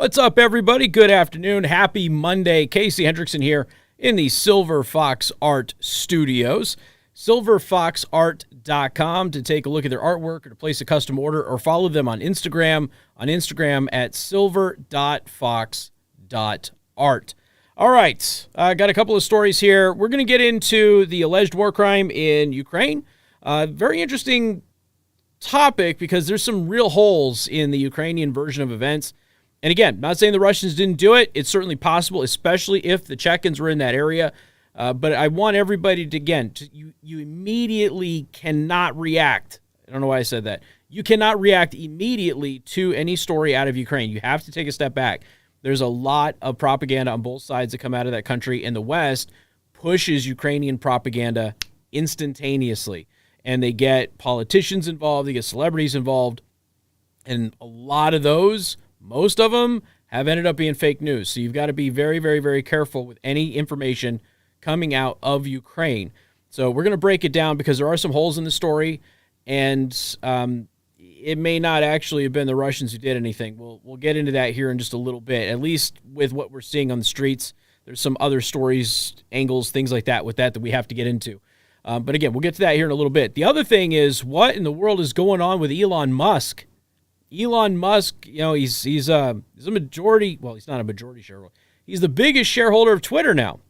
What's up, everybody? Good afternoon. Happy Monday. Casey Hendrickson here in the Silver Fox Art Studios. SilverFoxArt.com to take a look at their artwork or to place a custom order or follow them on Instagram at silver.fox.art. All right, I got a couple of stories here. We're going to get into the alleged war crime in Ukraine. Very interesting topic because there's some real holes in the Ukrainian version of events. And again, not saying the Russians didn't do it. It's certainly possible, especially if the Chechens were in that area. But I want everybody to, you immediately cannot react. I don't know why I said that. You cannot react immediately to any story out of Ukraine. You have to take a step back. There's a lot of propaganda on both sides that come out of that country, and the West pushes Ukrainian propaganda instantaneously. And they get politicians involved, they get celebrities involved, and a lot of those, most of them, have ended up being fake news. So you've got to be very, very, very careful with any information coming out of Ukraine. So we're going to break it down because there are some holes in the story, and it may not actually have been the Russians who did anything. We'll get into that here in just a little bit, at least with what we're seeing on the streets. There's some other stories, angles, things like that with that we have to get into. But again, we'll get to that here in a little bit. The other thing is, what in the world is going on with Elon Musk? Elon Musk, he's a majority, well, he's not a majority shareholder. He's the biggest shareholder of Twitter now.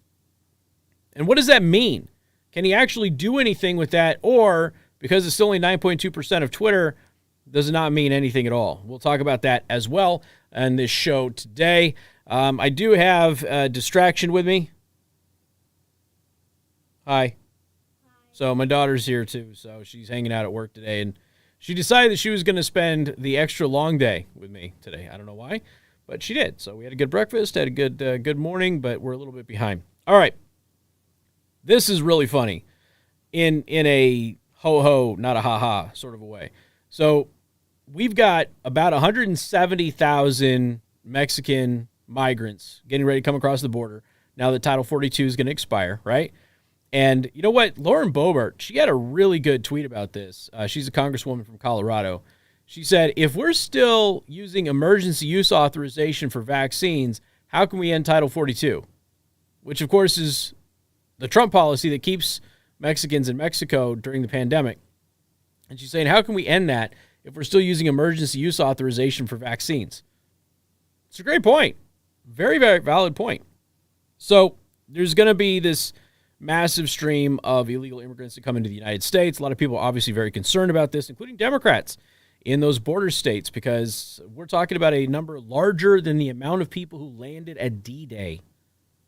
And what does that mean? Can he actually do anything with that? Or, because it's still only 9.2% of Twitter, does it not mean anything at all? We'll talk about that as well on this show today. I do have a distraction with me. Hi. So my daughter's here too, so she's hanging out at work today, and she decided that she was going to spend the extra long day with me today. I don't know why, but she did. So we had a good breakfast, had a good morning, but we're a little bit behind. All right. This is really funny in a ho-ho, not a ha-ha sort of a way. So we've got about 170,000 Mexican migrants getting ready to come across the border now that Title 42 is going to expire, right? And you know what? Lauren Boebert, she had a really good tweet about this. She's a congresswoman from Colorado. She said, if we're still using emergency use authorization for vaccines, how can we end Title 42? Which, of course, is the Trump policy that keeps Mexicans in Mexico during the pandemic. And she's saying, how can we end that if we're still using emergency use authorization for vaccines? It's a great point. Very, very valid point. So there's going to be this massive stream of illegal immigrants that come into the United States. A lot of people are obviously very concerned about this, including Democrats in those border states, because we're talking about a number larger than the amount of people who landed at D-Day.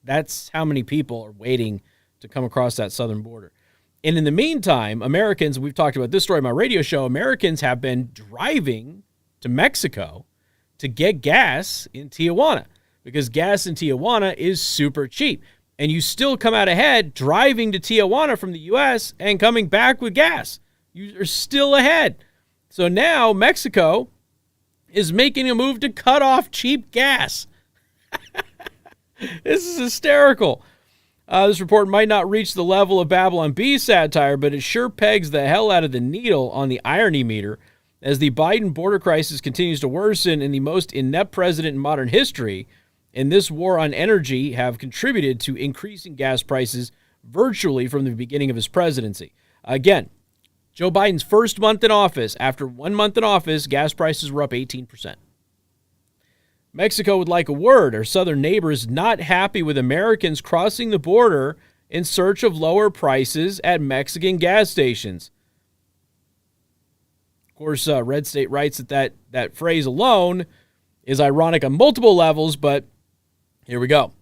That's how many people are waiting to come across that southern border. And in the meantime, Americans, we've talked about this story on my radio show, Americans have been driving to Mexico to get gas in Tijuana because gas in Tijuana is super cheap. And you still come out ahead driving to Tijuana from the U.S. and coming back with gas. You're still ahead. So now Mexico is making a move to cut off cheap gas. This is hysterical. This report might not reach the level of Babylon Bee satire, but it sure pegs the hell out of the needle on the irony meter as the Biden border crisis continues to worsen in the most inept president in modern history. And this war on energy have contributed to increasing gas prices virtually from the beginning of his presidency. Again, Joe Biden's first month in office, after 1 month in office, gas prices were up 18%. Mexico would like a word. Our southern neighbors not happy with Americans crossing the border in search of lower prices at Mexican gas stations. Of course, Red State writes that phrase alone is ironic on multiple levels, but here we go.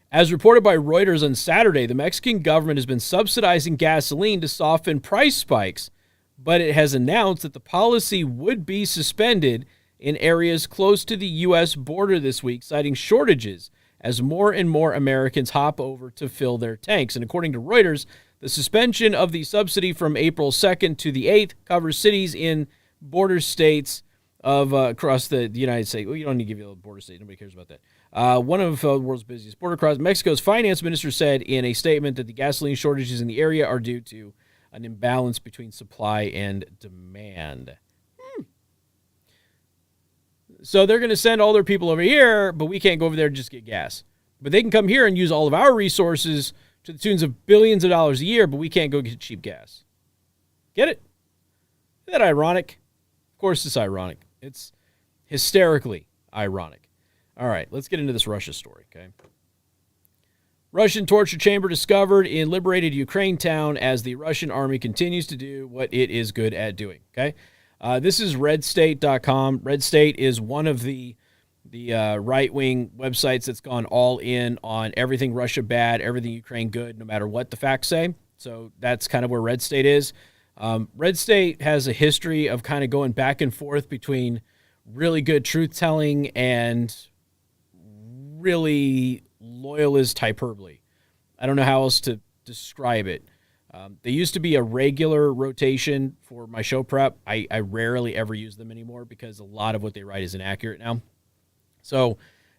As reported by Reuters on Saturday, the Mexican government has been subsidizing gasoline to soften price spikes, but it has announced that the policy would be suspended in areas close to the U.S. border this week, citing shortages as more and more Americans hop over to fill their tanks. And according to Reuters, the suspension of the subsidy from April 2nd to the 8th covers cities in border states of across the United States. Well, you don't need to give you a border state. Nobody cares about that. One of the world's busiest border crossings. Mexico's finance minister said in a statement that the gasoline shortages in the area are due to an imbalance between supply and demand. So they're going to send all their people over here, but we can't go over there and just get gas. But they can come here and use all of our resources to the tunes of billions of dollars a year, but we can't go get cheap gas. Get it? Isn't that ironic? Of course it's ironic. It's hysterically ironic. All right, let's get into this Russia story, okay? Russian torture chamber discovered in liberated Ukraine town as the Russian army continues to do what it is good at doing, okay? This is redstate.com. Red State is one of the right-wing websites that's gone all in on everything Russia bad, everything Ukraine good, no matter what the facts say. So that's kind of where Red State is. Red State has a history of kind of going back and forth between really good truth-telling and really loyalist hyperbole. I don't know how else to describe it. They used to be a regular rotation for my show prep. I rarely ever use them anymore because a lot of what they write is inaccurate now. So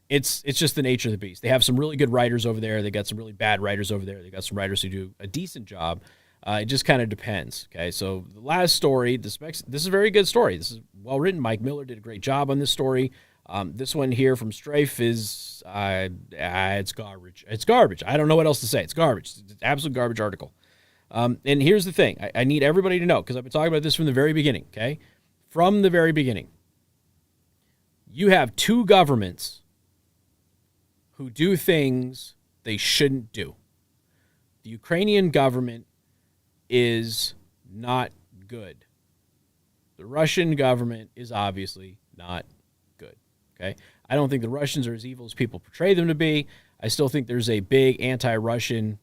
it's just the nature of the beast. They have some really good writers over there. They got some really bad writers over there. They got some writers who do a decent job. It just kind of depends. Okay, so the last story, this is a very good story. This is well written. Mike Miller did a great job on this story. This one here from Strafe is it's garbage. It's garbage. I don't know what else to say. It's garbage. It's an absolute garbage article. And here's the thing. I need everybody to know, because I've been talking about this from the very beginning, okay? From the very beginning. You have two governments who do things they shouldn't do. The Ukrainian government is not good. The Russian government is obviously not good, okay? I don't think the Russians are as evil as people portray them to be. I still think there's a big anti-Russian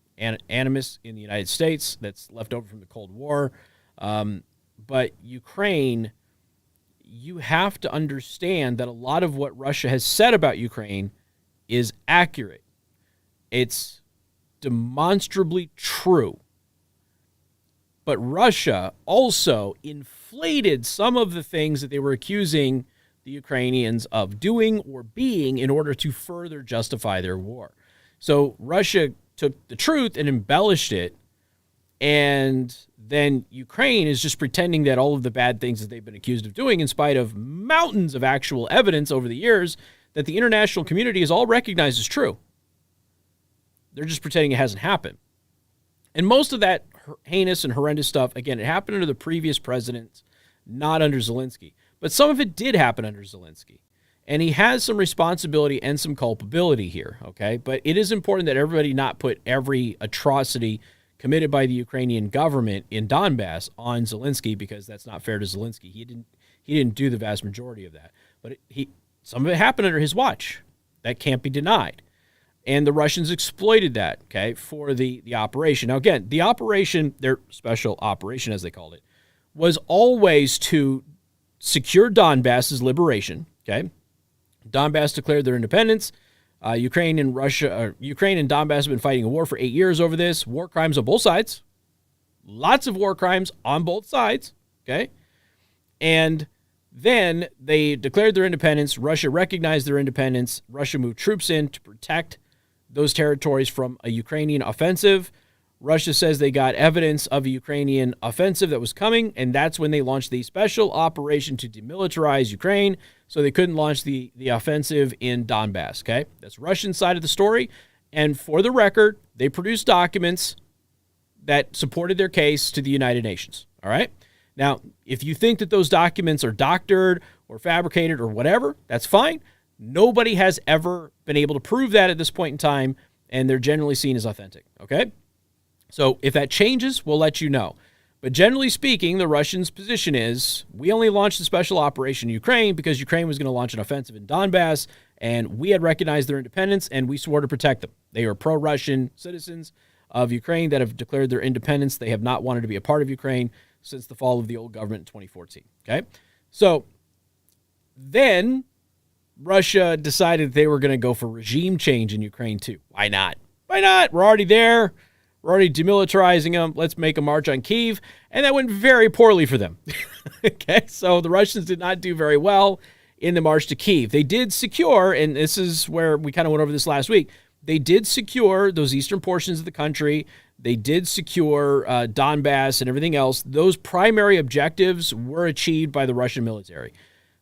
animus in the United States that's left over from the Cold War. But Ukraine, you have to understand that a lot of what Russia has said about Ukraine is accurate. It's demonstrably true. But Russia also inflated some of the things that they were accusing the Ukrainians of doing or being in order to further justify their war. So Russia took the truth and embellished it, and then Ukraine is just pretending that all of the bad things that they've been accused of doing, in spite of mountains of actual evidence over the years that the international community has all recognized as true. They're just pretending it hasn't happened. And most of that heinous and horrendous stuff, again, it happened under the previous presidents, not under Zelensky. But some of it did happen under Zelensky. And he has some responsibility and some culpability here, okay? But it is important that everybody not put every atrocity committed by the Ukrainian government in Donbass on Zelensky, because that's not fair to Zelensky. He didn't do the vast majority of that. But some of it happened under his watch. That can't be denied. And the Russians exploited that, okay, for the operation. Now, again, the operation, their special operation, as they called it, was always to secure Donbass's liberation, okay? Donbass declared their independence. Ukraine and Donbass have been fighting a war for 8 years over this. War crimes on both sides. Lots of war crimes on both sides, okay? And then they declared their independence. Russia recognized their independence. Russia moved troops in to protect those territories from a Ukrainian offensive. Russia says they got evidence of a Ukrainian offensive that was coming, and that's when they launched the special operation to demilitarize Ukraine, so they couldn't launch the offensive in Donbass, okay? That's Russian side of the story, and for the record, they produced documents that supported their case to the United Nations, all right? Now, if you think that those documents are doctored or fabricated or whatever, that's fine. Nobody has ever been able to prove that at this point in time, and they're generally seen as authentic, okay? So if that changes, we'll let you know. But generally speaking, the Russians' position is, we only launched the special operation in Ukraine because Ukraine was going to launch an offensive in Donbass, and we had recognized their independence, and we swore to protect them. They are pro-Russian citizens of Ukraine that have declared their independence. They have not wanted to be a part of Ukraine since the fall of the old government in 2014, okay? So then Russia decided they were going to go for regime change in Ukraine too. Why not? Why not? We're already there. We're already demilitarizing them. Let's make a march on Kyiv. And that went very poorly for them. Okay, so the Russians did not do very well in the march to Kyiv. They did secure, and this is where we kind of went over this last week, they did secure those eastern portions of the country. They did secure Donbass and everything else. Those primary objectives were achieved by the Russian military.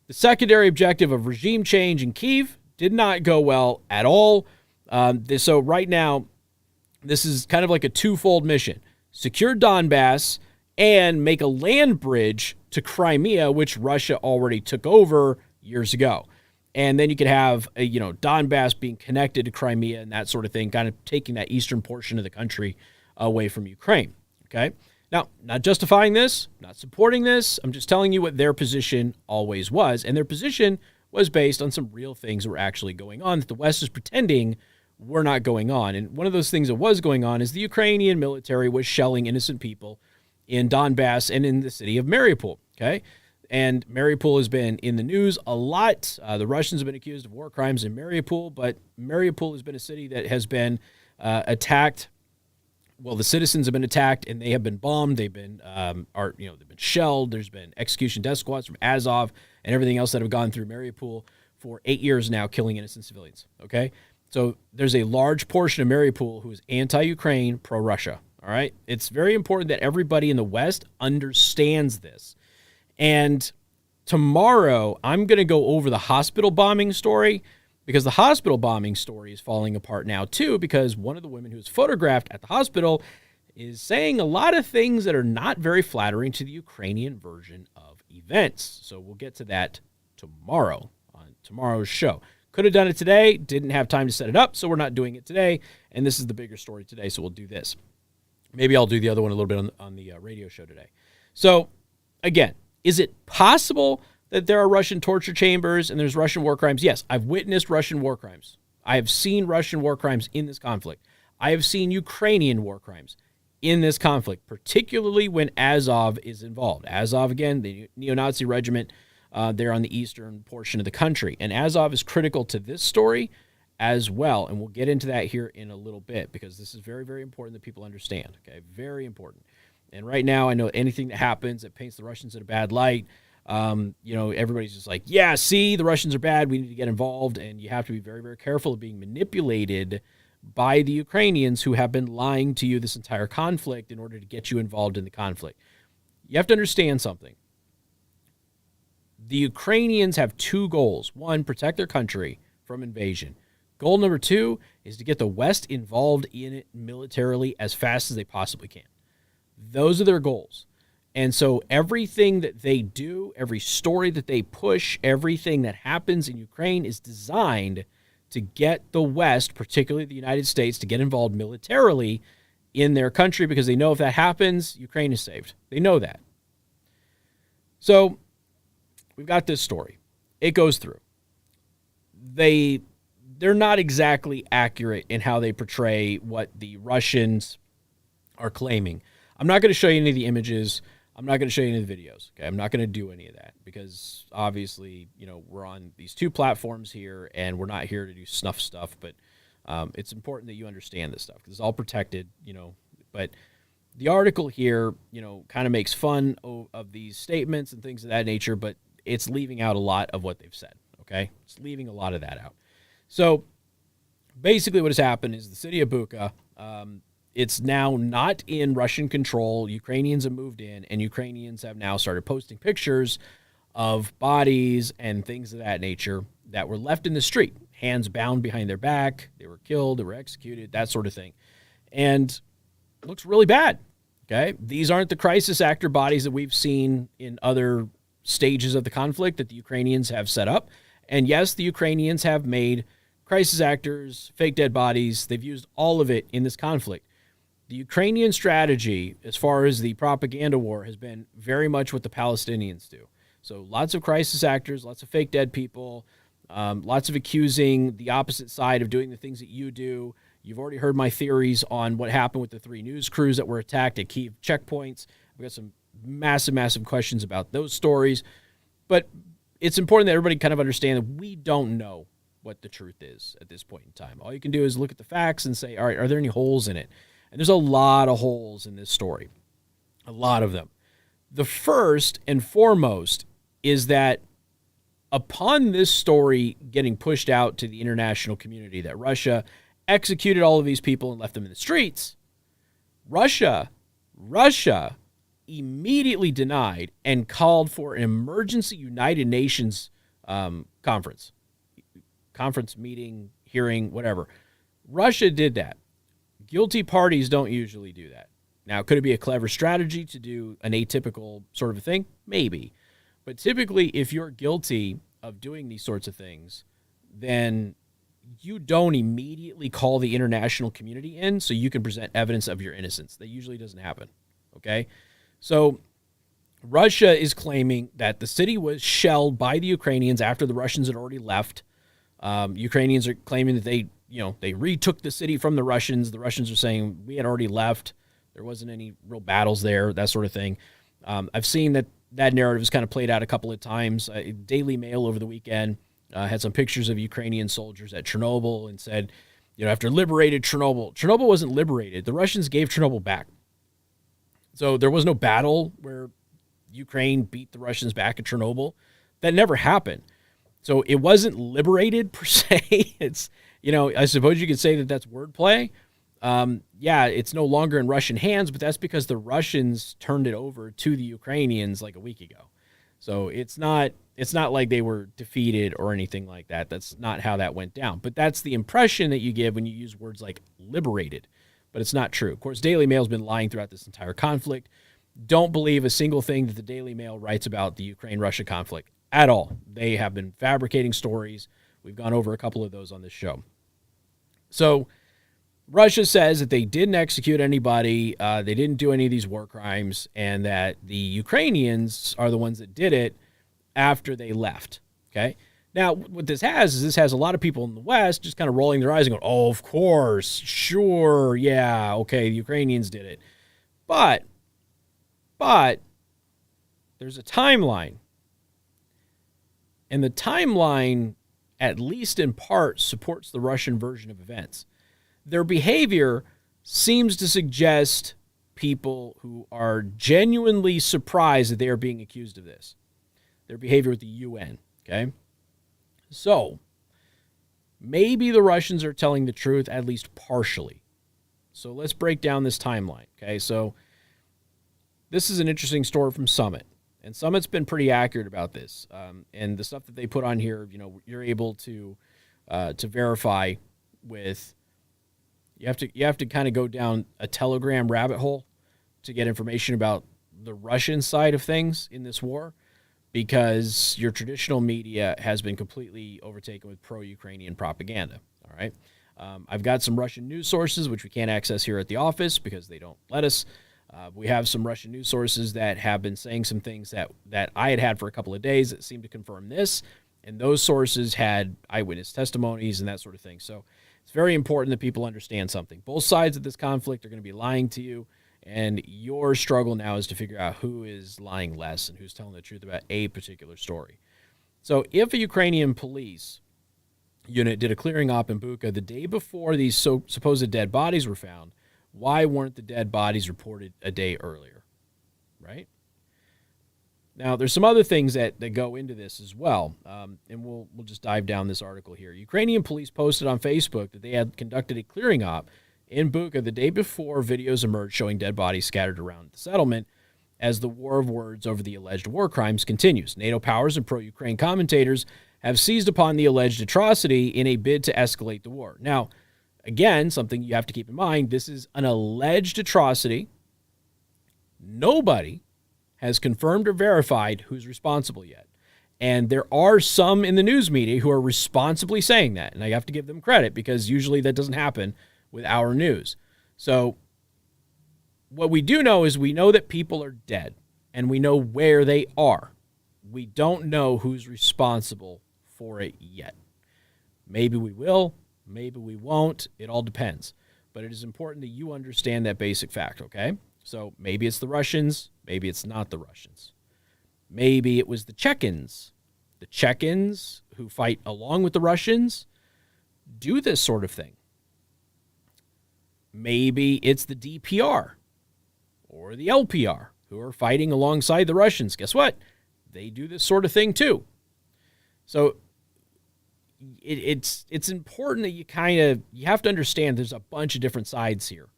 The secondary objective of regime change in Kyiv did not go well at all. So right now, this is kind of like a twofold mission. Secure Donbass and make a land bridge to Crimea, which Russia already took over years ago. And then you could have, Donbass being connected to Crimea and that sort of thing, kind of taking that eastern portion of the country away from Ukraine. Okay? Now, not justifying this, not supporting this. I'm just telling you what their position always was. And their position was based on some real things that were actually going on that the West is pretending were not going on. And one of those things that was going on is the Ukrainian military was shelling innocent people in Donbass and in the city of Mariupol. Okay? And Mariupol has been in the news a lot. The Russians have been accused of war crimes in Mariupol, but Mariupol has been a city that has been attacked. Well, the citizens have been attacked and they have been bombed. They've been, they've been shelled. There's been execution death squads from Azov and everything else that have gone through Mariupol for 8 years now, killing innocent civilians. Okay, so there's a large portion of Mariupol who is anti-Ukraine, pro-Russia. All right, it's very important that everybody in the West understands this. And tomorrow, I'm going to go over the hospital bombing story, because the hospital bombing story is falling apart now, too, because one of the women who was photographed at the hospital is saying a lot of things that are not very flattering to the Ukrainian version of events. So we'll get to that tomorrow on tomorrow's show. Could have done it today, didn't have time to set it up, so we're not doing it today. And this is the bigger story today, so we'll do this. Maybe I'll do the other one a little bit on the radio show today. So, again, is it possible that there are Russian torture chambers and there's Russian war crimes? Yes, I've witnessed Russian war crimes. I have seen Russian war crimes in this conflict. I have seen Ukrainian war crimes in this conflict, particularly when Azov is involved. Azov, again, the neo-Nazi regiment, they're on the eastern portion of the country. And Azov is critical to this story as well. And we'll get into that here in a little bit, because this is very, very important that people understand. Okay, very important. And right now, I know anything that happens that paints the Russians in a bad light, everybody's just like, yeah, see, the Russians are bad. We need to get involved. And you have to be very, very careful of being manipulated by the Ukrainians, who have been lying to you this entire conflict in order to get you involved in the conflict. You have to understand something. The Ukrainians have two goals. One, protect their country from invasion. Goal number two is to get the West involved in it militarily as fast as they possibly can. Those are their goals. And so everything that they do, every story that they push, everything that happens in Ukraine is designed to get the West, particularly the United States, to get involved militarily in their country, because they know if that happens, Ukraine is saved. They know that. So we've got this story. It goes through. They're not exactly accurate in how they portray what the Russians are claiming. I'm not going to show you any of the images. I'm not going to show you any of the videos. Okay, I'm not going to do any of that, because obviously, we're on these two platforms here, and we're not here to do snuff stuff. But it's important that you understand this stuff, because it's all protected. But the article here, kind of makes fun of these statements and things of that nature, but it's leaving out a lot of what they've said. Okay, it's leaving a lot of that out. So basically, what has happened is the city of Bucha. It's now not in Russian control. Ukrainians have moved in, and Ukrainians have now started posting pictures of bodies and things of that nature that were left in the street, hands bound behind their back. They were killed, they were executed, that sort of thing. And it looks really bad. Okay, these aren't the crisis actor bodies that we've seen in other stages of the conflict that the Ukrainians have set up. And yes, the Ukrainians have made crisis actors, fake dead bodies. They've used all of it in this conflict. The Ukrainian strategy, as far as the propaganda war, has been very much what the Palestinians do. So lots of crisis actors, lots of fake dead people, lots of accusing the opposite side of doing the things that you do. You've already heard my theories on what happened with the 3 news crews that were attacked at Kyiv checkpoints. I've got some massive, massive questions about those stories. But it's important that everybody kind of understand that we don't know what the truth is at this point in time. All you can do is look at the facts and say, all right, are there any holes in it? And there's a lot of holes in this story, a lot of them. The first and foremost is that upon this story getting pushed out to the international community that Russia executed all of these people and left them in the streets, Russia immediately denied and called for an emergency United Nations conference meeting, hearing, whatever. Russia did that. Guilty parties don't usually do that. Now, could it be a clever strategy to do an atypical sort of a thing? Maybe. But typically, if you're guilty of doing these sorts of things, then you don't immediately call the international community in so you can present evidence of your innocence. That usually doesn't happen, okay? So Russia is claiming that the city was shelled by the Ukrainians after the Russians had already left. Ukrainians are claiming that they retook the city from the Russians. The Russians are saying we had already left. There wasn't any real battles there, that sort of thing. I've seen that narrative is kind of played out a couple of times. Daily Mail over the weekend had some pictures of Ukrainian soldiers at Chernobyl and said, after liberated Chernobyl wasn't liberated. The Russians gave Chernobyl back. So there was no battle where Ukraine beat the Russians back at Chernobyl. That never happened. So it wasn't liberated per se. It's, I suppose you could say that that's wordplay. It's no longer in Russian hands, but that's because the Russians turned it over to the Ukrainians like a week ago. So it's not like they were defeated or anything like that. That's not how that went down. But that's the impression that you give when you use words like liberated. But it's not true. Of course, Daily Mail's been lying throughout this entire conflict. Don't believe a single thing that the Daily Mail writes about the Ukraine-Russia conflict at all. They have been fabricating stories. We've gone over a couple of those on this show. So Russia says that they didn't execute anybody, they didn't do any of these war crimes, and that the Ukrainians are the ones that did it after they left, okay? Now, what this has a lot of people in the West just kind of rolling their eyes and going, oh, of course, sure, yeah, okay, the Ukrainians did it. But there's a timeline. And the timeline, at least in part, supports the Russian version of events. Their behavior seems to suggest people who are genuinely surprised that they are being accused of this. Their behavior with the UN, okay? So, maybe the Russians are telling the truth, at least partially. So let's break down this timeline, okay? So this is an interesting story from Summit. And Summit's been pretty accurate about this. And the stuff that they put on here, you're able to verify with... You have to kind of go down a Telegram rabbit hole to get information about the Russian side of things in this war, because your traditional media has been completely overtaken with pro-Ukrainian propaganda. All right. I've got some Russian news sources, which we can't access here at the office because they don't let us. We have some Russian news sources that have been saying some things that I had for a couple of days that seem to confirm this. And those sources had eyewitness testimonies and that sort of thing. So it's very important that people understand something. Both sides of this conflict are going to be lying to you, and your struggle now is to figure out who is lying less and who's telling the truth about a particular story. So if a Ukrainian police unit did a clearing op in Bucha the day before these supposed dead bodies were found, why weren't the dead bodies reported a day earlier, right? Now, there's some other things that go into this as well, and we'll just dive down this article here. Ukrainian police posted on Facebook that they had conducted a clearing op in Bucha the day before videos emerged showing dead bodies scattered around the settlement as the war of words over the alleged war crimes continues. NATO powers and pro-Ukraine commentators have seized upon the alleged atrocity in a bid to escalate the war. Now, again, something you have to keep in mind, this is an alleged atrocity. Nobody has confirmed or verified who's responsible yet. And there are some in the news media who are responsibly saying that. And I have to give them credit because usually that doesn't happen with our news. So what we do know is we know that people are dead and we know where they are. We don't know who's responsible for it yet. Maybe we will, maybe we won't. It all depends. But it is important that you understand that basic fact, okay? So maybe it's the Russians, maybe it's not the Russians. Maybe it was the Chechens. The Chechens who fight along with the Russians do this sort of thing. Maybe it's the DPR or the LPR who are fighting alongside the Russians. Guess what? They do this sort of thing too. So it's important that you have to understand there's a bunch of different sides here.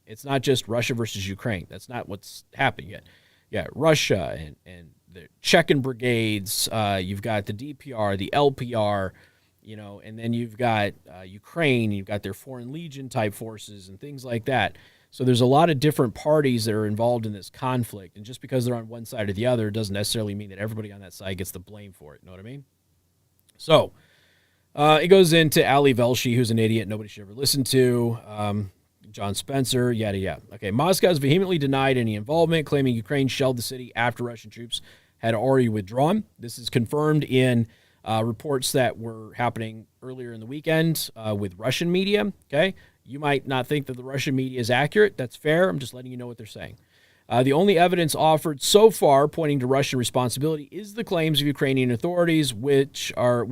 It's not just Russia versus Ukraine. That's not what's happening yet. Yeah, Russia and the check-in brigades, you've got the DPR, the LPR, and then you've got Ukraine, you've got their Foreign Legion type forces and things like that. So there's a lot of different parties that are involved in this conflict, and just because they're on one side or the other doesn't necessarily mean that everybody on that side gets the blame for it. You know what I mean? So it goes into Ali Velshi, who's an idiot nobody should ever listen to, John Spencer, yada, yada. Okay, Moscow has vehemently denied any involvement, claiming Ukraine shelled the city after Russian troops had already withdrawn. This is confirmed in reports that were happening earlier in the weekend with Russian media, okay? You might not think that the Russian media is accurate. That's fair. I'm just letting you know what they're saying. The only evidence offered so far pointing to Russian responsibility is the claims of Ukrainian authorities, which are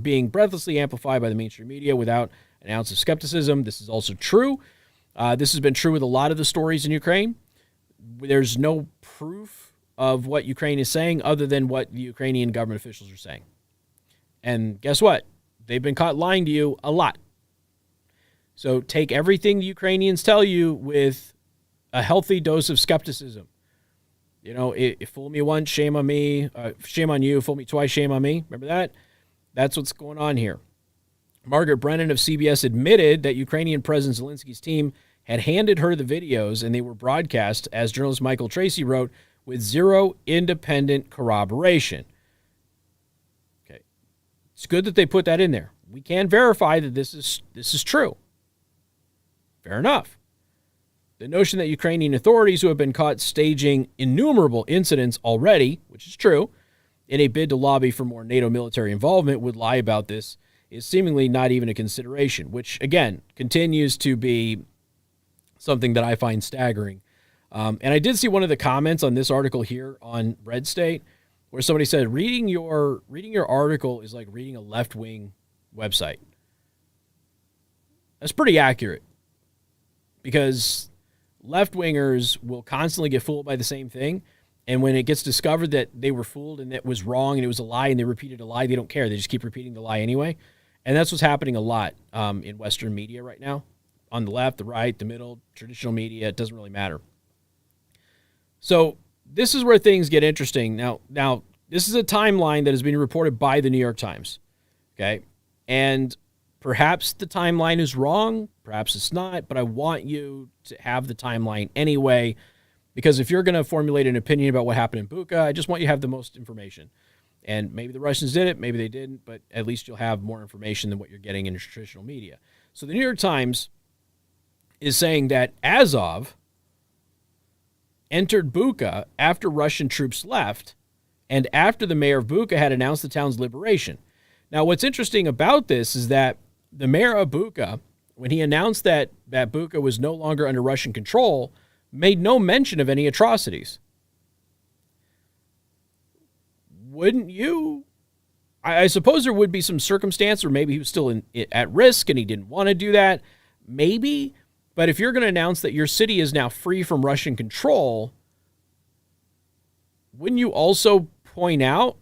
being breathlessly amplified by the mainstream media without an ounce of skepticism. This is also true. This has been true with a lot of the stories in Ukraine. There's no proof of what Ukraine is saying other than what the Ukrainian government officials are saying. And guess what? They've been caught lying to you a lot. So take everything the Ukrainians tell you with a healthy dose of skepticism. Fool me once, shame on me. Shame on you. Fool me twice, shame on me. Remember that? That's what's going on here. Margaret Brennan of CBS admitted that Ukrainian President Zelensky's team had handed her the videos, and they were broadcast, as journalist Michael Tracy wrote, with zero independent corroboration. Okay. It's good that they put that in there. We can verify that this is true. Fair enough. The notion that Ukrainian authorities who have been caught staging innumerable incidents already, which is true, in a bid to lobby for more NATO military involvement would lie about this is seemingly not even a consideration, which, again, continues to be something that I find staggering. And I did see one of the comments on this article here on Red State where somebody said, reading your article is like reading a left-wing website. That's pretty accurate, because left-wingers will constantly get fooled by the same thing. And when it gets discovered that they were fooled and it was wrong and it was a lie and they repeated a lie, they don't care. They just keep repeating the lie anyway. And that's what's happening a lot in Western media right now. On the left, the right, the middle, traditional media, it doesn't really matter. So this is where things get interesting. Now, this is a timeline that has been reported by the New York Times. Okay? And perhaps the timeline is wrong. Perhaps it's not. But I want you to have the timeline anyway, because if you're going to formulate an opinion about what happened in Bucha, I just want you to have the most information. And maybe the Russians did it, maybe they didn't, but at least you'll have more information than what you're getting in traditional media. So the New York Times is saying that Azov entered Bucha after Russian troops left and after the mayor of Bucha had announced the town's liberation. Now, what's interesting about this is that the mayor of Bucha, when he announced that Bucha was no longer under Russian control, made no mention of any atrocities. Wouldn't you? I suppose there would be some circumstance, or maybe he was still at risk and he didn't want to do that. Maybe. But if you're going to announce that your city is now free from Russian control, wouldn't you also point out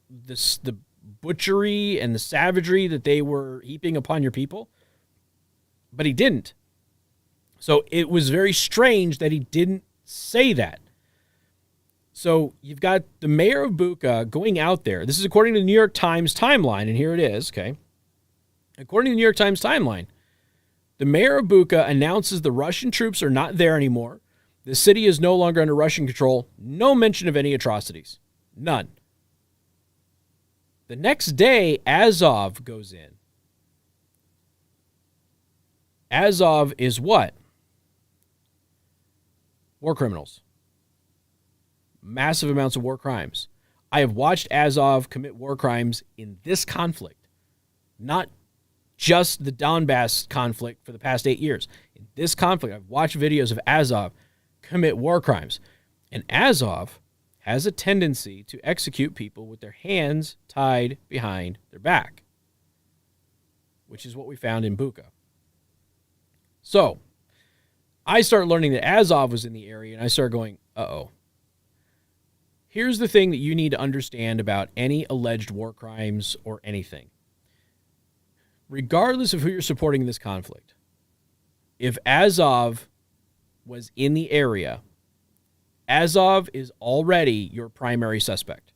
the butchery and the savagery that they were heaping upon your people? But he didn't. So it was very strange that he didn't say that. So you've got the mayor of Bucha going out there. This is according to the New York Times timeline, and here it is, okay? According to the New York Times timeline, the mayor of Bucha announces the Russian troops are not there anymore. The city is no longer under Russian control. No mention of any atrocities. None. The next day, Azov goes in. Azov is what? War criminals. Massive amounts of war crimes. I have watched Azov commit war crimes in this conflict, not just the Donbass conflict for the past 8 years. In this conflict, I've watched videos of Azov commit war crimes. And Azov has a tendency to execute people with their hands tied behind their back, which is what we found in Bucha. So I start learning that Azov was in the area, and I start going, uh-oh. Here's the thing that you need to understand about any alleged war crimes or anything. Regardless of who you're supporting in this conflict, if Azov was in the area Azov is already your primary suspect.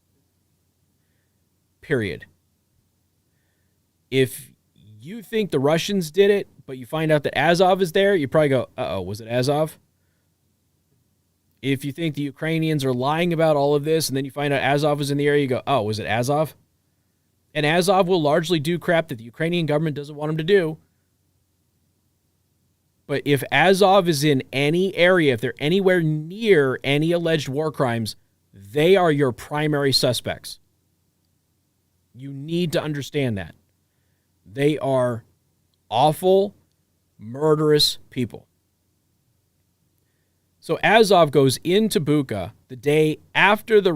Period. If you think the Russians did it, but you find out that Azov is there, you probably go, uh-oh, was it Azov? If you think the Ukrainians are lying about all of this, and then you find out Azov is in the area, you go, oh, was it Azov? And Azov will largely do crap that the Ukrainian government doesn't want him to do. But if Azov is in any area, if they're anywhere near any alleged war crimes, they are your primary suspects. You need to understand that. They are awful, murderous people. So Azov goes into Bucha the day after the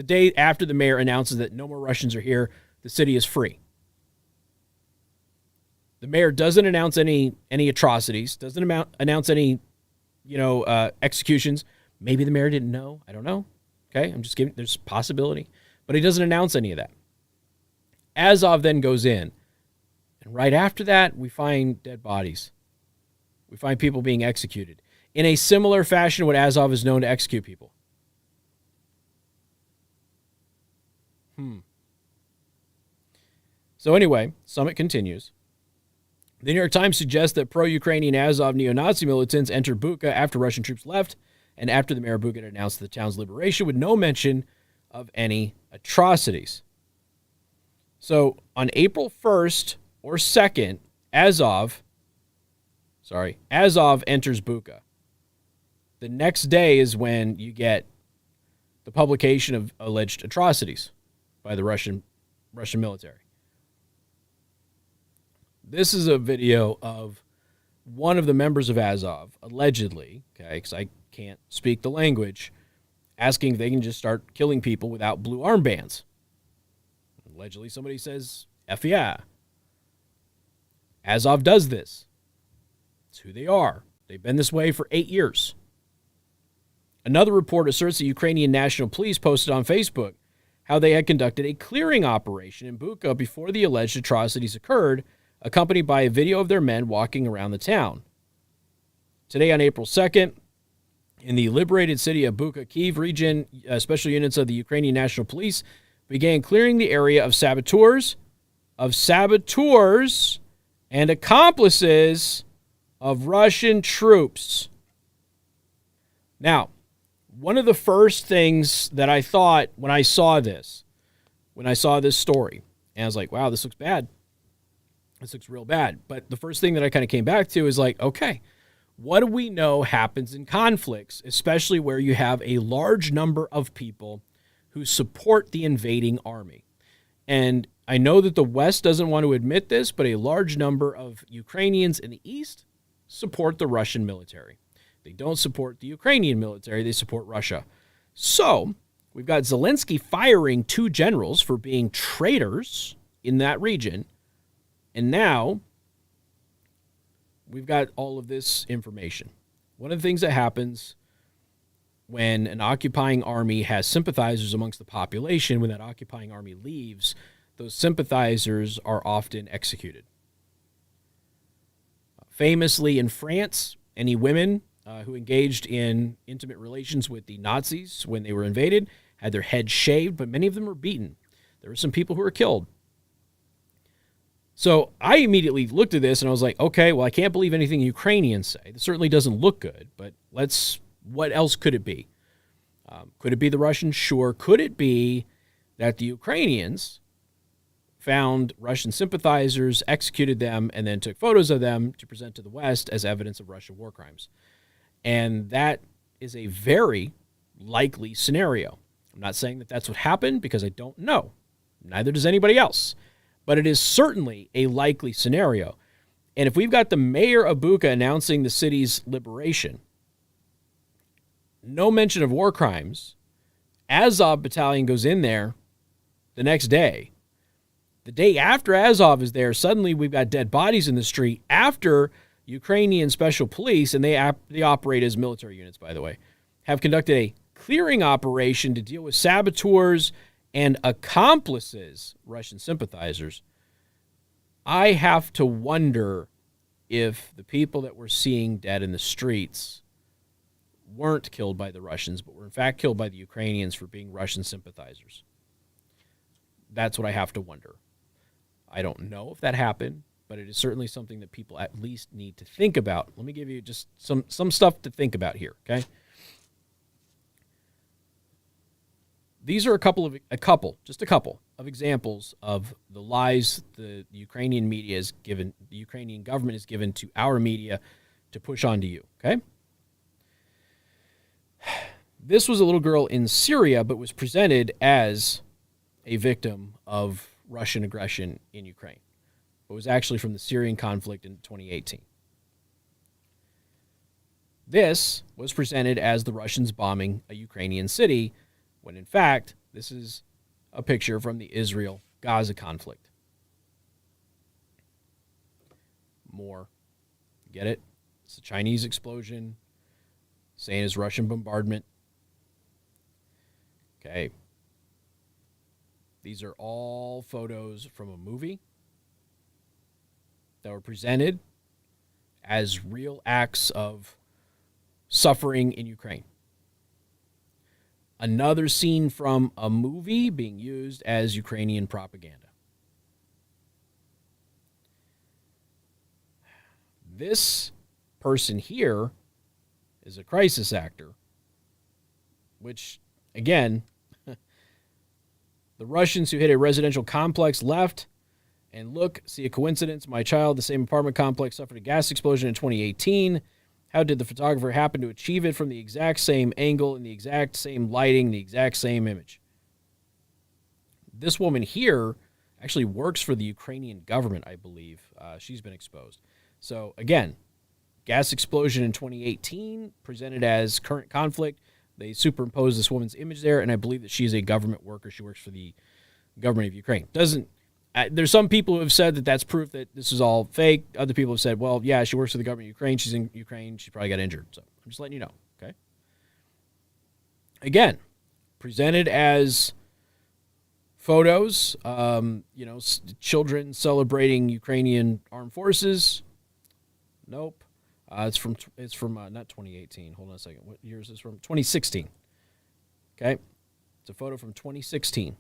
day after the mayor announces that no more Russians are here, the city is free. The mayor doesn't announce any atrocities, doesn't announce any, executions. Maybe the mayor didn't know. I don't know. Okay, I'm just giving, there's a possibility. But he doesn't announce any of that. Azov then goes in. And right after that, we find dead bodies. We find people being executed. In a similar fashion to what Azov is known to execute people. So anyway, Summit continues. The New York Times suggests that pro-Ukrainian Azov neo-Nazi militants entered Bucha after Russian troops left and after the mayor of Bucha had announced the town's liberation with no mention of any atrocities. So on April 1st or 2nd, Azov enters Bucha. The next day is when you get the publication of alleged atrocities by the Russian military. This is a video of one of the members of Azov, allegedly, okay, because I can't speak the language, asking if they can just start killing people without blue armbands. Allegedly, somebody says, F yeah. Azov does this. It's who they are. They've been this way for 8 years. Another report asserts the Ukrainian National Police posted on Facebook how they had conducted a clearing operation in Bucha before the alleged atrocities occurred, accompanied by a video of their men walking around the town. Today on April 2nd, in the liberated city of Bucha, Kyiv region, special units of the Ukrainian National Police began clearing the area of saboteurs and accomplices of Russian troops. Now, one of the first things that I thought when I saw this story, and I was like, wow, this looks bad. This looks real bad. But the first thing that I kind of came back to is like, okay, what do we know happens in conflicts, especially where you have a large number of people who support the invading army? And I know that the West doesn't want to admit this, but a large number of Ukrainians in the East support the Russian military. They don't support the Ukrainian military. They support Russia. So we've got Zelensky firing 2 generals for being traitors in that region. And now we've got all of this information. One of the things that happens when an occupying army has sympathizers amongst the population, when that occupying army leaves, those sympathizers are often executed. Famously in France, any women who engaged in intimate relations with the Nazis when they were invaded had their heads shaved, but many of them were beaten. There were some people who were killed. So I immediately looked at this and I was like, okay, well, I can't believe anything Ukrainians say. This certainly doesn't look good, but what else could it be? Could it be the Russians? Sure. Could it be that the Ukrainians found Russian sympathizers, executed them, and then took photos of them to present to the West as evidence of Russian war crimes? And that is a very likely scenario. I'm not saying that that's what happened because I don't know. Neither does anybody else. But it is certainly a likely scenario. And if we've got the mayor of Bucha announcing the city's liberation, no mention of war crimes, Azov battalion goes in there the next day. The day after Azov is there, suddenly we've got dead bodies in the street after Ukrainian special police, and they operate as military units, by the way, have conducted a clearing operation to deal with saboteurs and accomplices, Russian sympathizers. I have to wonder if the people that we're seeing dead in the streets weren't killed by the Russians, but were in fact killed by the Ukrainians for being Russian sympathizers. That's what I have to wonder. I don't know if that happened, but it is certainly something that people at least need to think about. Let me give you just some stuff to think about here, okay? These are a couple of examples of the lies the Ukrainian media is given, the Ukrainian government is given to our media to push onto you, okay? This was a little girl in Syria, but was presented as a victim of Russian aggression in Ukraine. It was actually from the Syrian conflict in 2018. This was presented as the Russians bombing a Ukrainian city, when in fact, this is a picture from the Israel-Gaza conflict. More. Get it? It's a Chinese explosion, saying it's Russian bombardment. Okay. These are all photos from a movie that were presented as real acts of suffering in Ukraine. Another scene from a movie being used as Ukrainian propaganda. This person here is a crisis actor, which, again, the Russians who hit a residential complex left, and look, see a coincidence. My child, the same apartment complex, suffered a gas explosion in 2018. How did the photographer happen to achieve it from the exact same angle, in the exact same lighting, the exact same image? This woman here actually works for the Ukrainian government, I believe. She's been exposed. So, again, gas explosion in 2018, presented as current conflict. They superimposed this woman's image there, and I believe that she's a government worker. She works for the government of Ukraine. There's some people who have said that that's proof that this is all fake. Other people have said, well, yeah, she works for the government of Ukraine. She's in Ukraine. She probably got injured. So I'm just letting you know, okay? Again, presented as photos, children celebrating Ukrainian armed forces. Nope. It's from not 2018. Hold on a second. What year is this from? 2016. Okay. It's a photo from 2016.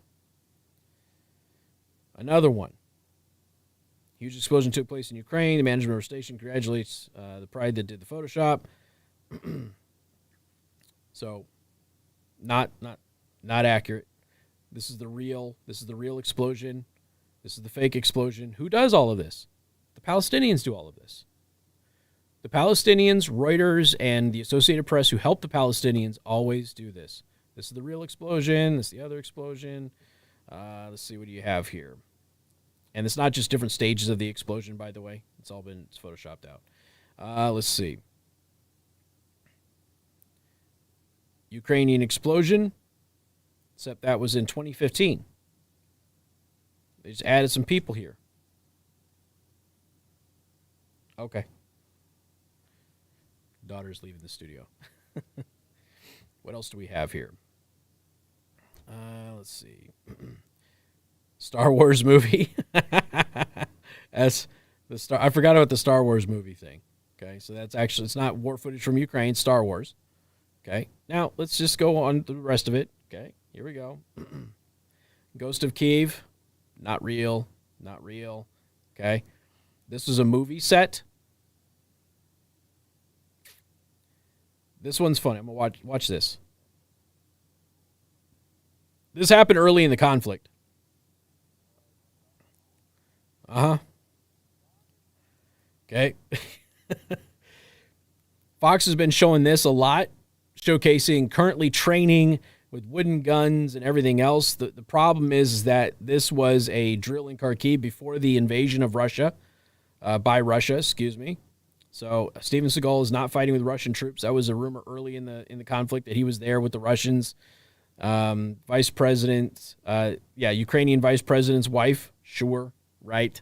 Another one. Huge explosion took place in Ukraine. The management of our station congratulates the pride that did the Photoshop. So, not accurate. This is the real explosion. This is the fake explosion. Who does all of this? The Palestinians do all of this. The Palestinians, Reuters, and the Associated Press, who help the Palestinians, always do this. This is the real explosion. This is the other explosion. Let's see, what do you have here? And it's not just different stages of the explosion, by the way. It's photoshopped out. Let's see. Ukrainian explosion, except that was in 2015. They just added some people here. Okay. Daughter's leaving the studio. What else do we have here? Let's see. Star Wars movie. That's the Star. I forgot about the Star Wars movie thing. Okay, so that's actually, it's not war footage from Ukraine. Star Wars. Okay, now let's just go on to the rest of it. Okay, here we go. Ghost of Kiev, not real, not real. Okay, this is a movie set. This one's funny. I'm gonna watch this. This happened early in the conflict. Okay. Fox has been showing this a lot, showcasing currently training with wooden guns and everything else. The problem is that this was a drill in Kharkiv before the invasion of Russia, by Russia, excuse me. So Steven Seagal is not fighting with Russian troops. That was a rumor early in the conflict that he was there with the Russians. Vice President, Ukrainian Vice President's wife, sure, right?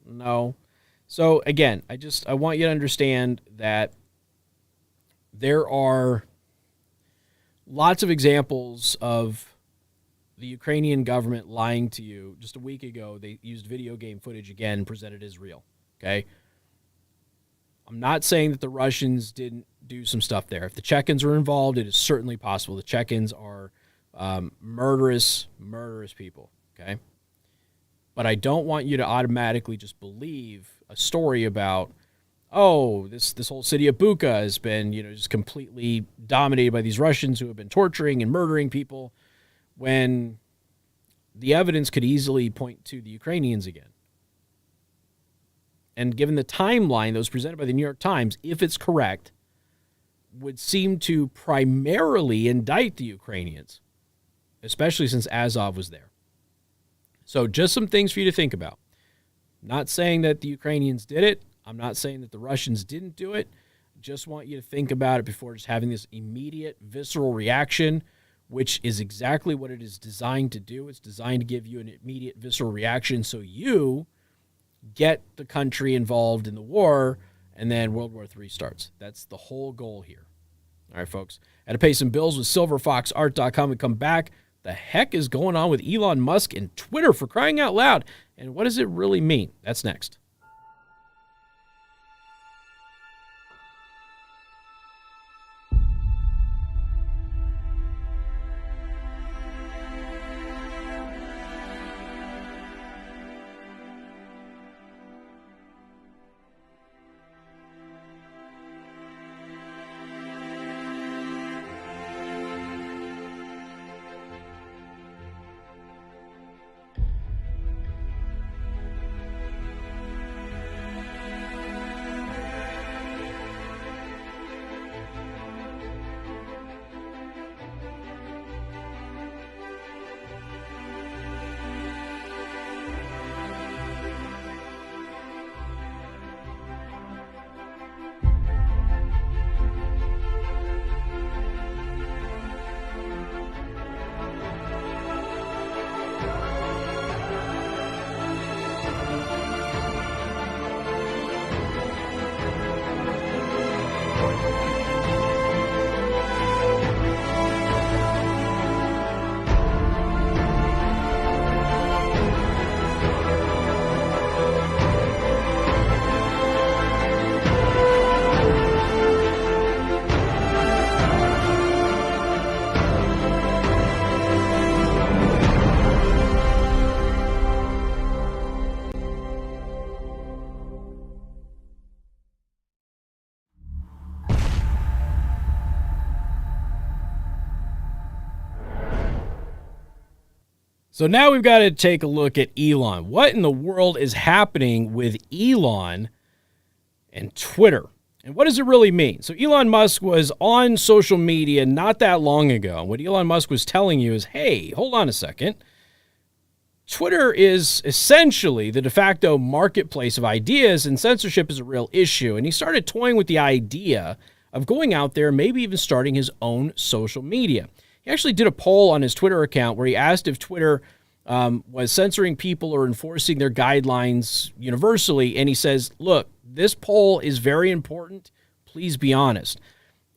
No. So again, I want you to understand that there are lots of examples of the Ukrainian government lying to you. Just a week ago, they used video game footage again, presented as real. Okay. I'm not saying that the Russians didn't do some stuff there. If the Chechens are involved, it is certainly possible. The Chechens are murderous people, okay? But I don't want you to automatically just believe a story about, oh, this whole city of Bucha has been, just completely dominated by these Russians who have been torturing and murdering people, when the evidence could easily point to the Ukrainians again. And given the timeline that was presented by the New York Times, if it's correct, would seem to primarily indict the Ukrainians, especially since Azov was there. So just some things for you to think about. Not saying that the Ukrainians did it. I'm not saying that the Russians didn't do it. Just want you to think about it before just having this immediate visceral reaction, which is exactly what it is designed to do. It's designed to give you an immediate visceral reaction so you get the country involved in the war, and then World War III starts. That's the whole goal here. All right, folks. I had to pay some bills with silverfoxart.com and come back. The heck is going on with Elon Musk and Twitter, for crying out loud? And what does it really mean? That's next. So now we've got to take a look at Elon. What in the world is happening with Elon and Twitter? And what does it really mean? So Elon Musk was on social media not that long ago. What Elon Musk was telling you is, hey, hold on a second. Twitter is essentially the de facto marketplace of ideas, and censorship is a real issue. And he started toying with the idea of going out there and maybe even starting his own social media. He actually did a poll on his Twitter account where he asked if Twitter was censoring people or enforcing their guidelines universally. And he says, look, this poll is very important. Please be honest.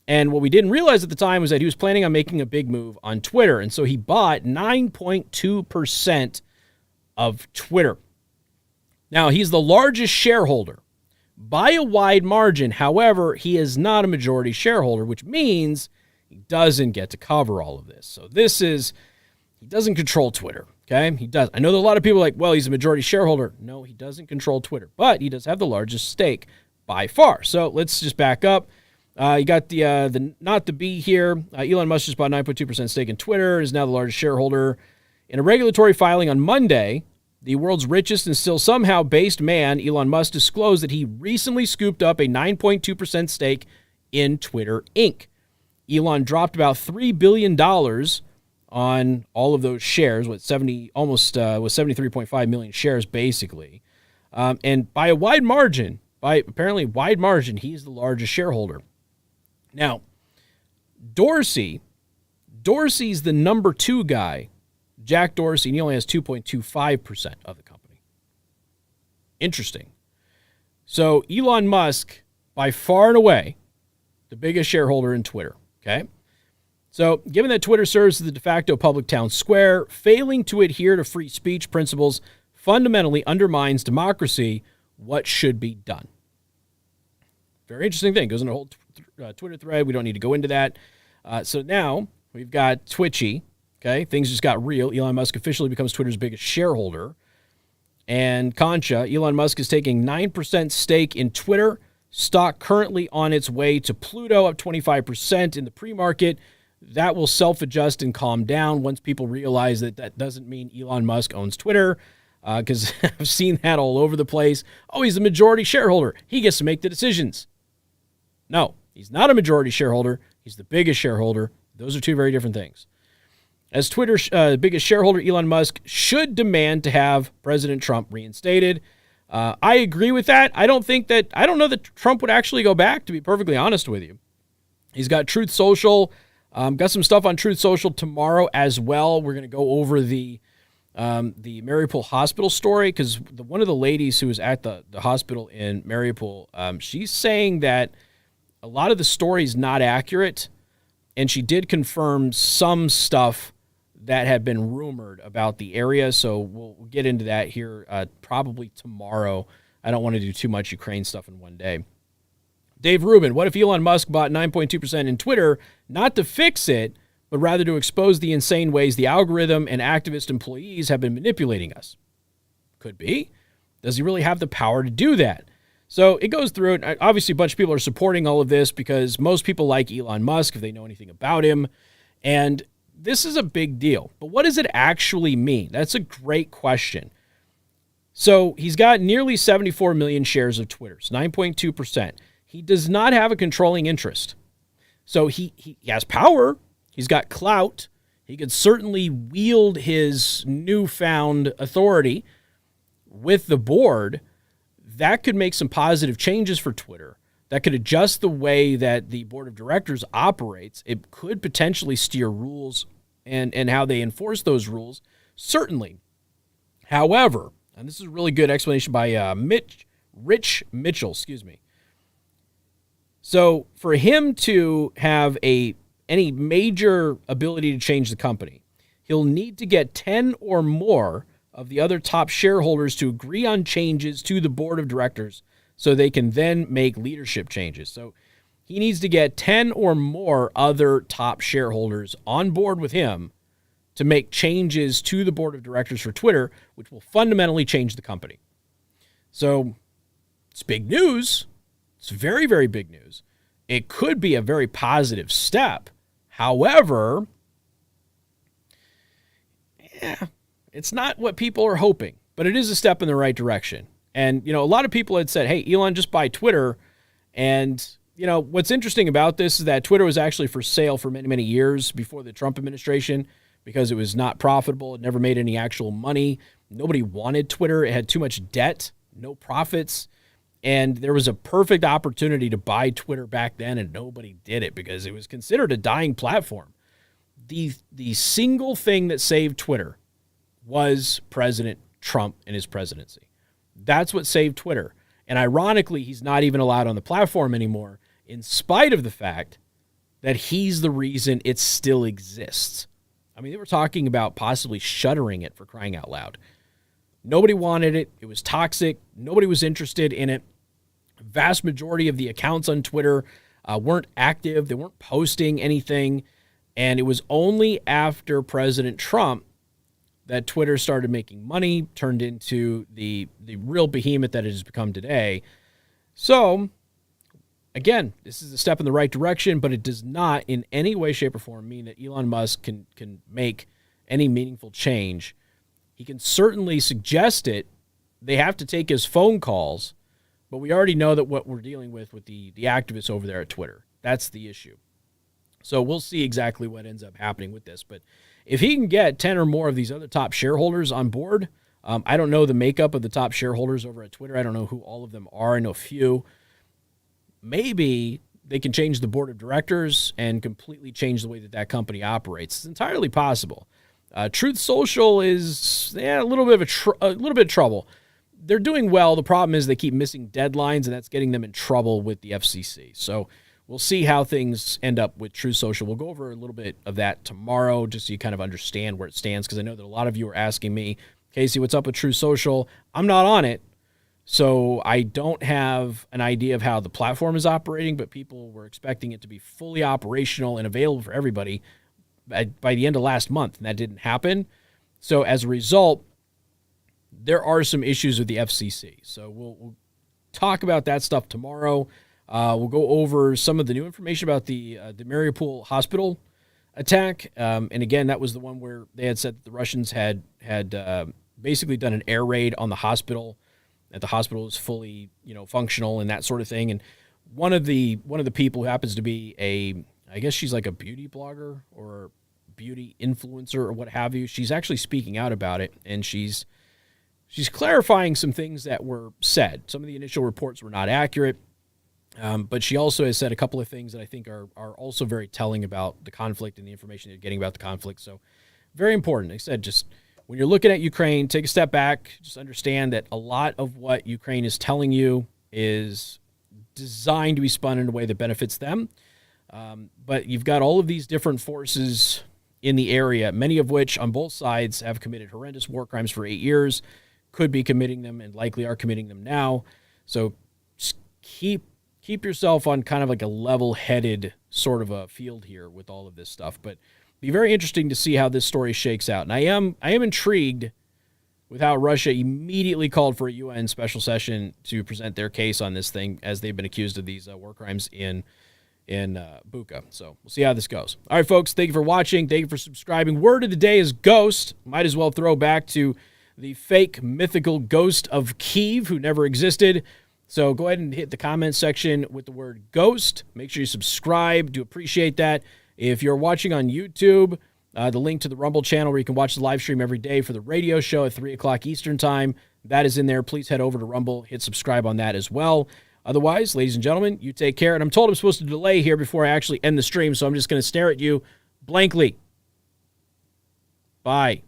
And what we didn't realize at the time was that he was planning on making a big move on Twitter. And so he bought 9.2% of Twitter. Now, he's the largest shareholder by a wide margin. However, he is not a majority shareholder, which means he doesn't get to cover all of this. So he doesn't control Twitter, okay? He does. I know that a lot of people are like, well, he's a majority shareholder. No, he doesn't control Twitter, but he does have the largest stake by far. So let's just back up. You got the not to be here. Elon Musk just bought 9.2% stake in Twitter, is now the largest shareholder. In a regulatory filing on Monday, the world's richest and still somehow based man, Elon Musk, disclosed that he recently scooped up a 9.2% stake in Twitter Inc. Elon dropped about $3 billion on all of those shares, was 73.5 million shares basically. And by a wide margin, he's the largest shareholder. Now, Dorsey's the number 2 guy, Jack Dorsey, and he only has 2.25% of the company. Interesting. So Elon Musk, by far and away, the biggest shareholder in Twitter. Okay. So given that Twitter serves as the de facto public town square, failing to adhere to free speech principles fundamentally undermines democracy. What should be done? Very interesting thing. Goes into a whole Twitter thread. We don't need to go into that. So now we've got Twitchy. Okay, things just got real. Elon Musk officially becomes Twitter's biggest shareholder. And Concha, Elon Musk is taking 9% stake in Twitter. Stock currently on its way to Pluto, up 25% in the pre-market. That will self-adjust and calm down once people realize that that doesn't mean Elon Musk owns Twitter, because I've seen that all over the place. Oh, he's the majority shareholder. He gets to make the decisions. No, he's not a majority shareholder. He's the biggest shareholder. Those are two very different things. As Twitter's biggest shareholder, Elon Musk should demand to have President Trump reinstated. I agree with that. I don't know that Trump would actually go back, to be perfectly honest with you. He's got Truth Social, got some stuff on Truth Social tomorrow as well. We're going to go over the Mariupol hospital story, because one of the ladies who was at the hospital in Mariupol, she's saying that a lot of the story is not accurate, and she did confirm some stuff that had been rumored about the area. So we'll get into that here probably tomorrow. I don't want to do too much Ukraine stuff in one day. Dave Rubin, what if Elon Musk bought 9.2% in Twitter, not to fix it, but rather to expose the insane ways the algorithm and activist employees have been manipulating us? Could be. Does he really have the power to do that? So it goes through it. Obviously, a bunch of people are supporting all of this because most people like Elon Musk if they know anything about him. And this is a big deal. But what does it actually mean? That's a great question. So he's got nearly 74 million shares of Twitter, 9.2%. He does not have a controlling interest. So he has power. He's got clout. He could certainly wield his newfound authority with the board. That could make some positive changes for Twitter. That could adjust the way that the board of directors operates. It could potentially steer rules and how they enforce those rules, certainly. However, and this is a really good explanation by Rich Mitchell, So for him to have any major ability to change the company, he'll need to get 10 or more of the other top shareholders to agree on changes to the board of directors so they can then make leadership changes. So he needs to get 10 or more other top shareholders on board with him to make changes to the board of directors for Twitter, which will fundamentally change the company. So it's big news. It's very, very big news. It could be a very positive step. However, it's not what people are hoping, but it is a step in the right direction. And, a lot of people had said, hey, Elon, just buy Twitter. And, what's interesting about this is that Twitter was actually for sale for many, many years before the Trump administration because it was not profitable. It never made any actual money. Nobody wanted Twitter. It had too much debt, no profits. And there was a perfect opportunity to buy Twitter back then, and nobody did it because it was considered a dying platform. The single thing that saved Twitter was President Trump and his presidency. That's what saved Twitter. And ironically, he's not even allowed on the platform anymore, in spite of the fact that he's the reason it still exists. I mean, they were talking about possibly shuttering it, for crying out loud. Nobody wanted it. It was toxic. Nobody was interested in it. Vast majority of the accounts on Twitter weren't active. They weren't posting anything. And it was only after President Trump that Twitter started making money, turned into the real behemoth that it has become today. So, again, this is a step in the right direction, but it does not in any way, shape, or form mean that Elon Musk can make any meaningful change. He can certainly suggest it. They have to take his phone calls, but we already know that what we're dealing with the activists over there at Twitter. That's the issue. So we'll see exactly what ends up happening with this. But if he can get 10 or more of these other top shareholders on board, I don't know the makeup of the top shareholders over at Twitter. I don't know who all of them are. I know a few. Maybe they can change the board of directors and completely change the way that company operates. It's entirely possible. Truth Social is a little bit of trouble. They're doing well. The problem is they keep missing deadlines, and that's getting them in trouble with the FCC. So we'll see how things end up with Truth Social. We'll go over a little bit of that tomorrow just so you kind of understand where it stands, because I know that a lot of you are asking me, Casey, what's up with Truth Social? I'm not on it, So I don't have an idea of how the platform is operating, but people were expecting it to be fully operational and available for everybody by the end of last month, and that didn't happen. So as a result, there are some issues with the FCC. So we'll talk about that stuff tomorrow. We'll go over some of the new information about the Mariupol hospital attack. And again, that was the one where they had said that the Russians had basically done an air raid on the hospital, that the hospital is fully, functional and that sort of thing. And one of the people who happens to be I guess she's like a beauty blogger or beauty influencer or what have you. She's actually speaking out about it, and she's clarifying some things that were said. Some of the initial reports were not accurate, but she also has said a couple of things that I think are also very telling about the conflict and the information they're getting about the conflict. So very important. I said, just when you're looking at Ukraine, take a step back. Just understand that a lot of what Ukraine is telling you is designed to be spun in a way that benefits them. But you've got all of these different forces in the area, many of which on both sides have committed horrendous war crimes for 8 years, could be committing them and likely are committing them now. So just keep yourself on kind of like a level-headed sort of a field here with all of this stuff. But be very interesting to see how this story shakes out. And I am intrigued with how Russia immediately called for a UN special session to present their case on this thing, as they've been accused of these war crimes in Bucha. So we'll see how this goes. All right, folks, thank you for watching. Thank you for subscribing. Word of the day is ghost. Might as well throw back to the fake mythical ghost of Kyiv who never existed. So go ahead and hit the comment section with the word ghost. Make sure you subscribe. Do appreciate that. If you're watching on YouTube, the link to the Rumble channel where you can watch the live stream every day for the radio show at 3 o'clock Eastern time, that is in there. Please head over to Rumble. Hit subscribe on that as well. Otherwise, ladies and gentlemen, you take care. And I'm told I'm supposed to delay here before I actually end the stream, so I'm just going to stare at you blankly. Bye.